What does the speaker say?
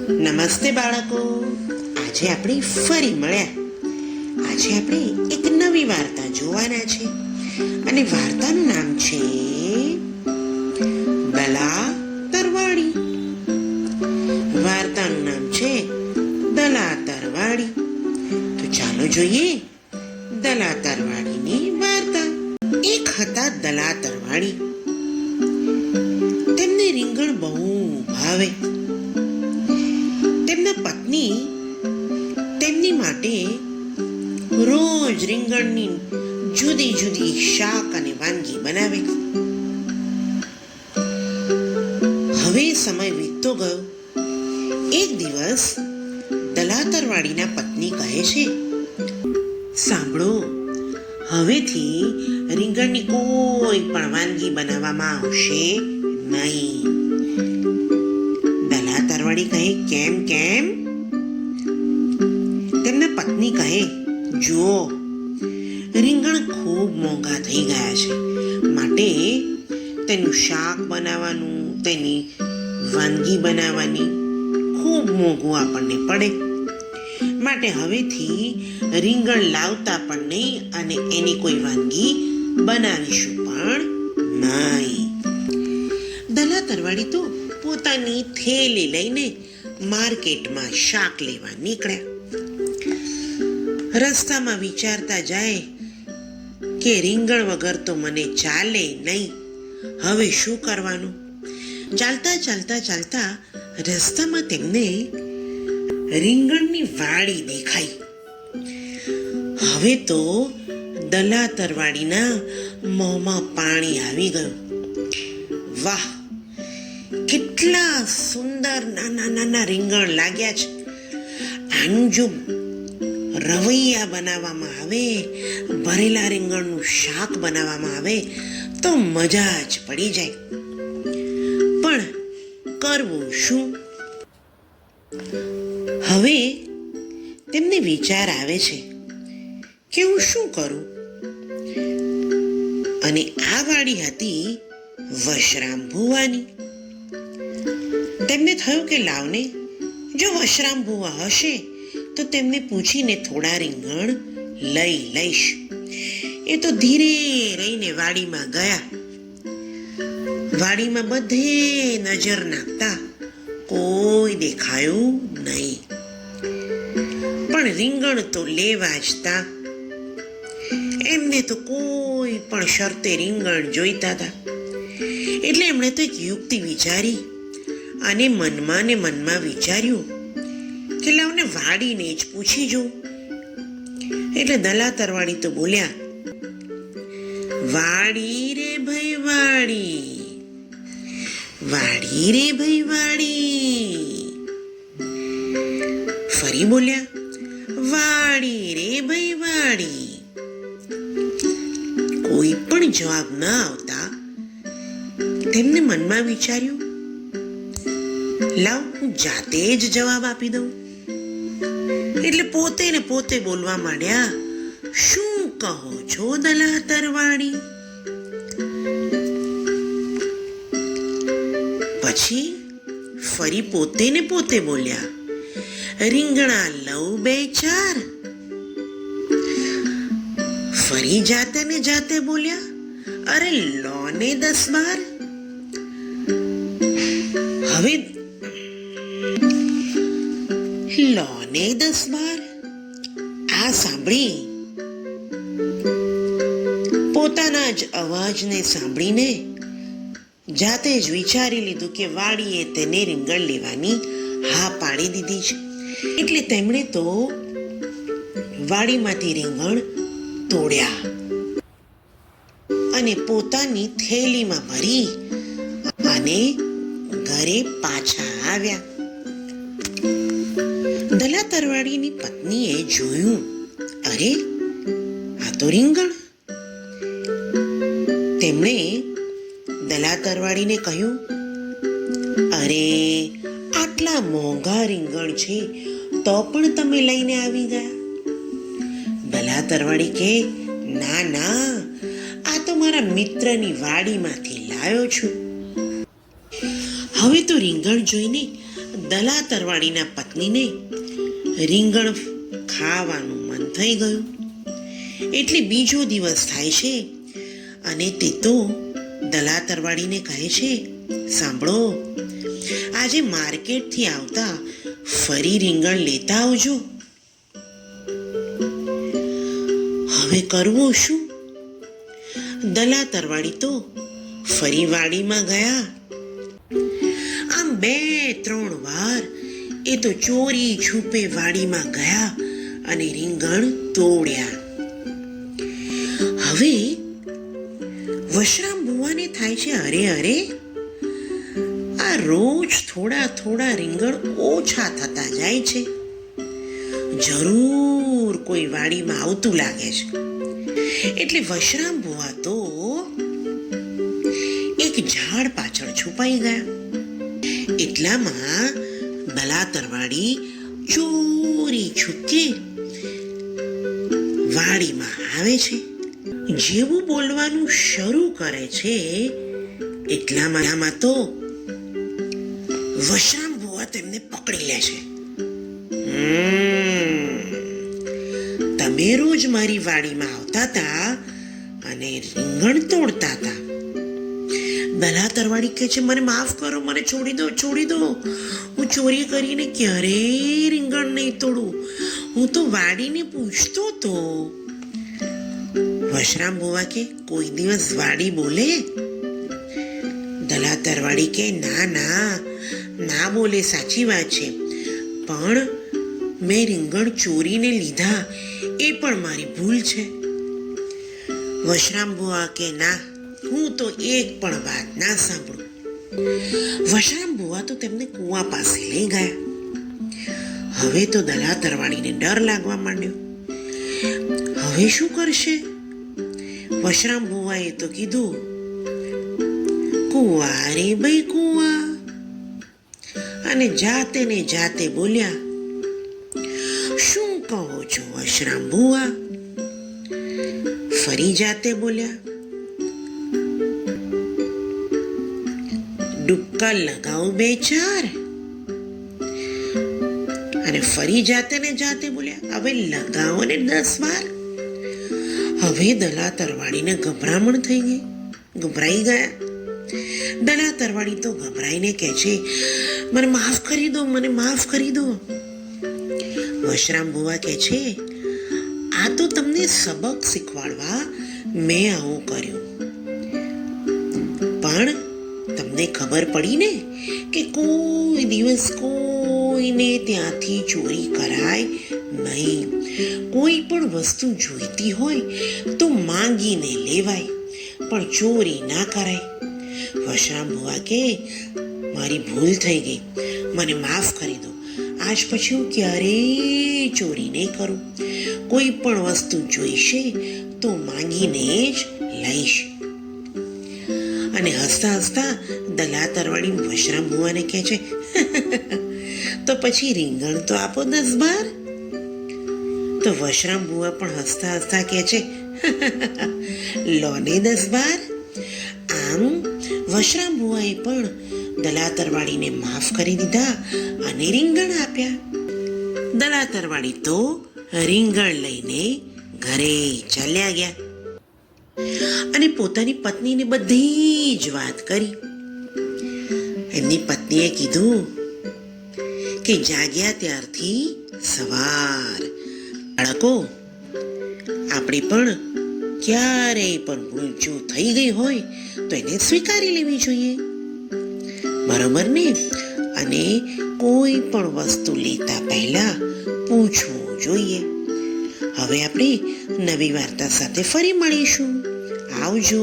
નમસ્તે બાળકો, આજે આપણે ફરી મળ્યા. આજે આપણે એક નવી વાર્તા જોવાના છે અને વાર્તાનું નામ છે દલા તરવાડી. વાર્તાનું નામ છે દલા તરવાડી. તો ચાલો જોઈએ દલા તરવાડીની વાર્તા. એક હતા દલા તરવાડી. તેમને રીંગણ બહુ ભાવે. તેમના પત્ની તેમની માટે રોજ રીંગણની જુદી જુદી શાક અને વાનગી બનાવે. હવે સમય વીતતો ગયો. એક દિવસ દલાતરવાડીના પત્ની કહે છે, સાંભળો, હવેથી રીંગણની કોઈ પણ વાનગી બનાવવામાં આવશે નહીં. દલાતરવાડી કહે, કેમ કેમ? તેમના પત્ની કહે, જુઓ, રીંગણ ખૂબ મોંઘા થઈ ગયા છે, માટે તેનું શાક બનાવવાનું, તેની વાનગી બનાવવાની ખૂબ મોંઘું આપણને પડે. માટે હવેથી રીંગણ લાવતા પણ નહીં અને એની કોઈ વાનગી બનાવીશું પણ નહીં. દલાતરવાડી તો પોતાની થેલી લઈને માર્કેટમાં શાક લેવા નીકળ્યા. રસ્તામાં વિચારતા જાય કે રીંગણ વગર તો મને ચાલે નહીં, હવે શું કરવાનું? ચાલતા ચાલતા ચાલતા રસ્તામાં તેમને રીંગણની વાડી દેખાઈ. હવે તો દલાતરવાડીના મોંમાં પાણી આવી ગયું. વાહ, કેટલા સુંદર નાના નાના રીંગણ લાગ્યા છે. આનું જો રવૈયા બનાવવામાં આવે, ભરેલા રીંગણનું શાક બનાવવામાં આવે તો મજા જ પડી જાય. પણ કરવું શું? હવે તેમને વિચાર આવે છે કે હું શું કરું? અને આ વાડી હતી વશરામ ભુવાની. તેમને થયું કે લાવને, જો વશરામ ભુવા હશે તો તેમને પૂછીને થોડા રીંગણ લઈ લઈશ. એ તો ધીરે રહીને વાડીમાં ગયા. વાડીમાં બધે નજર નાખતા કોઈ દેખાયું નહીં, પણ રીંગણ તો લેવા જ તા. એમને તો કોઈ પણ શરતે રીંગણ જોઈતા હતા. એટલે એમણે તો એક યુક્તિ વિચારી અને મનમાં વિચાર્યું કે લાવને વાડીને જ પૂછી જોઉં. એટલે દલાતરવાડી તો બોલ્યા, વાડી રે ભાઈ વાડી, વાડી રે ભાઈ વાડી. ફરી બોલ્યા, વાડી રે ભાઈ વાડી. કોઈ પણ જવાબ ન આવતા તેમને મનમાં વિચાર્યું, લાવ હું જાતે જ જવાબ આપી દઉં. એટલે પોતે ને પોતે બોલવા માંડ્યા, શું કહો છો દલાતરવાડી? પછી ફરી પોતે ને પોતે બોલ્યા, રીંગણા લઉં બે ચાર. ફરી જાતે ને જાતે બોલ્યા, અરે લો ને 10-12. હવે લો ને 10-12. આ સાંભળી પોતાના જ અવાજને સાંભળીને જાતે જ વિચારી લીધું કે વાડીએ તેને રીંગણ લેવાની હા પાડી દીધી છે. એટલે તેમણે તો વાડીમાંથી રીંગણ તોડ્યા અને પોતાની થેલીમાં ભરી અને ઘરે પાછા આવ્યા. દલાતરવાડીની પત્નીએ જોયું, અરે આ તો રીંગણ. તેમણે દલાતરવાડીને કહ્યું, અરે આટલા મોંઘા રીંગણ છે તો પણ તમે લઈને આવી ગયા? દલાતરવાડી કહે, ના ના, આ તો મારા મિત્રની વાડીમાંથી લાવ્યો છું. હવે તો રીંગણ જોઈને દલા તરવાડીના પત્નીને રીંગણ ખાવાનું મન થઈ ગયું. એટલે બીજો દિવસ થાય છે અને તે તો દલા તરવાડીને કહે છે, સાંભળો, આજે માર્કેટથી આવતા ફરી રીંગણ લેતા આવજો. હવે કરવું શું? દલા તરવાડી તો ફરી વાડીમાં ગયા. આમ 2-3 વાર એ તો ચોરી છુપે વાડીમાં ગયા અને રીંગણ તોડ્યા. હવે વશરામ ભુવાને થાય છે, અરે અરે, આ રોજ થોડા થોડા રીંગણ ઓછા થતા જાય છે. જરૂર કોઈ વાડીમાં આવતું લાગે છે. એટલે વશરામ ભુવા તો એક ઝાડ પાછળ છુપાઈ ગયા. એટલામાં દલા તરવાડી ચોરી છુપકે વાડીમાં આવે છે. જેવું બોલવાનું શરૂ કરે છે એટલામાં તો વશરામ ભુવા તેમને પકડી લે છે. તમે રોજ મારી વાડીમાં આવતા હતા અને રીંગણ તોડતા હતા. દલા તરવાડી કહે છે, મને માફ કરો, મને છોડી દો. હું ચોરી કરીને ક્યારેય રીંગણ નહીં તોડું. હું તો વાડીને પૂછતો હતો. વશરામ ભુવા કે, કોઈ દિવસ વાડી બોલે? દલા તરવાડી કે, ના બોલે, સાચી વાત છે, પણ મેં રીંગણ ચોરીને લીધા એ પણ મારી ભૂલ છે. વશરામ ભુવા કે, ના, હું તો એક પણ વાત ના સાંભળું. વશરામ ભુવા તો તેમને કૂવા પાસે લઈ ગયા. હવે તો દલા તરવાડીને ડર લાગવા માંડ્યો. હવે શું કરશે? વશરામ ભુવાએ તો કીધું, કૂવા રે ભાઈ કૂવા. અને જાતે ને જાતે બોલ્યા, શું કહો છો વશરામ ભુવા? ફરી જાતે બોલ્યા, ડુક્કા લગાવ 2-4. અને ફરી જાતે ને જાતે બોલ્યા, હવે લગાવો ને 10 વાર. હવે દલા તરવાડીને ગભરામણ થઈ ગઈ, ગભરાઈ ગયા. દલા તરવાડી તો ગભરાઈને કહે છે, મને માફ કરી દો. વશરામ ભુવા કહે છે, આ તો તમને સબક શીખવાડવા મેં આવું કર્યું. પણ તમને ખબર પડી ને કે કોઈ દિવસ કોઈને ત્યાંથી ચોરી કરાય નહીં. કોઈ પણ વસ્તુ જોઈતી હોય તો માંગીને લેવાય, પણ ચોરી ના કરાય. વશરામ ભુવા કે, મારી ભૂલ થઈ ગઈ, મને માફ કરી દો. આજ પછી હું ક્યારેય ચોરી નહીં કરું. કોઈ પણ વસ્તુ જોઈશે તો માંગીને જ લઈશ. અને હસતા હસતા દલા તરવાડી વશરામ ભુવાને કહે છે, તો પછી રીંગણ તો આપો 10-12. તો વશરામ ભુવા પણ હસતા હસતા કહે છે, લો ને 10-12. આમ વશરામ ભુવાએ પણ દલા તરવાડીને માફ કરી દીધા અને રીંગણ આપ્યા. દલા તરવાડી તો રીંગણ લઈને ઘરે ચાલ્યા ગયા અને પોતાની પત્નીને બધી જ વાત કરી. એમની પત્નીએ કીધું કે જાગ્યા ત્યારથી સવાર, બાળકો, આપણે પણ ક્યારેય પણ ભૂલ જો થઈ ગઈ હોય તો એને સ્વીકારી લેવી જોઈએ, બરોબર ને? અને કોઈ પણ વસ્તુ લેતા પહેલા પૂછવું જોઈએ. હવે આપણે નવી વાર્તા સાથે ફરી મળીશું. આવજો.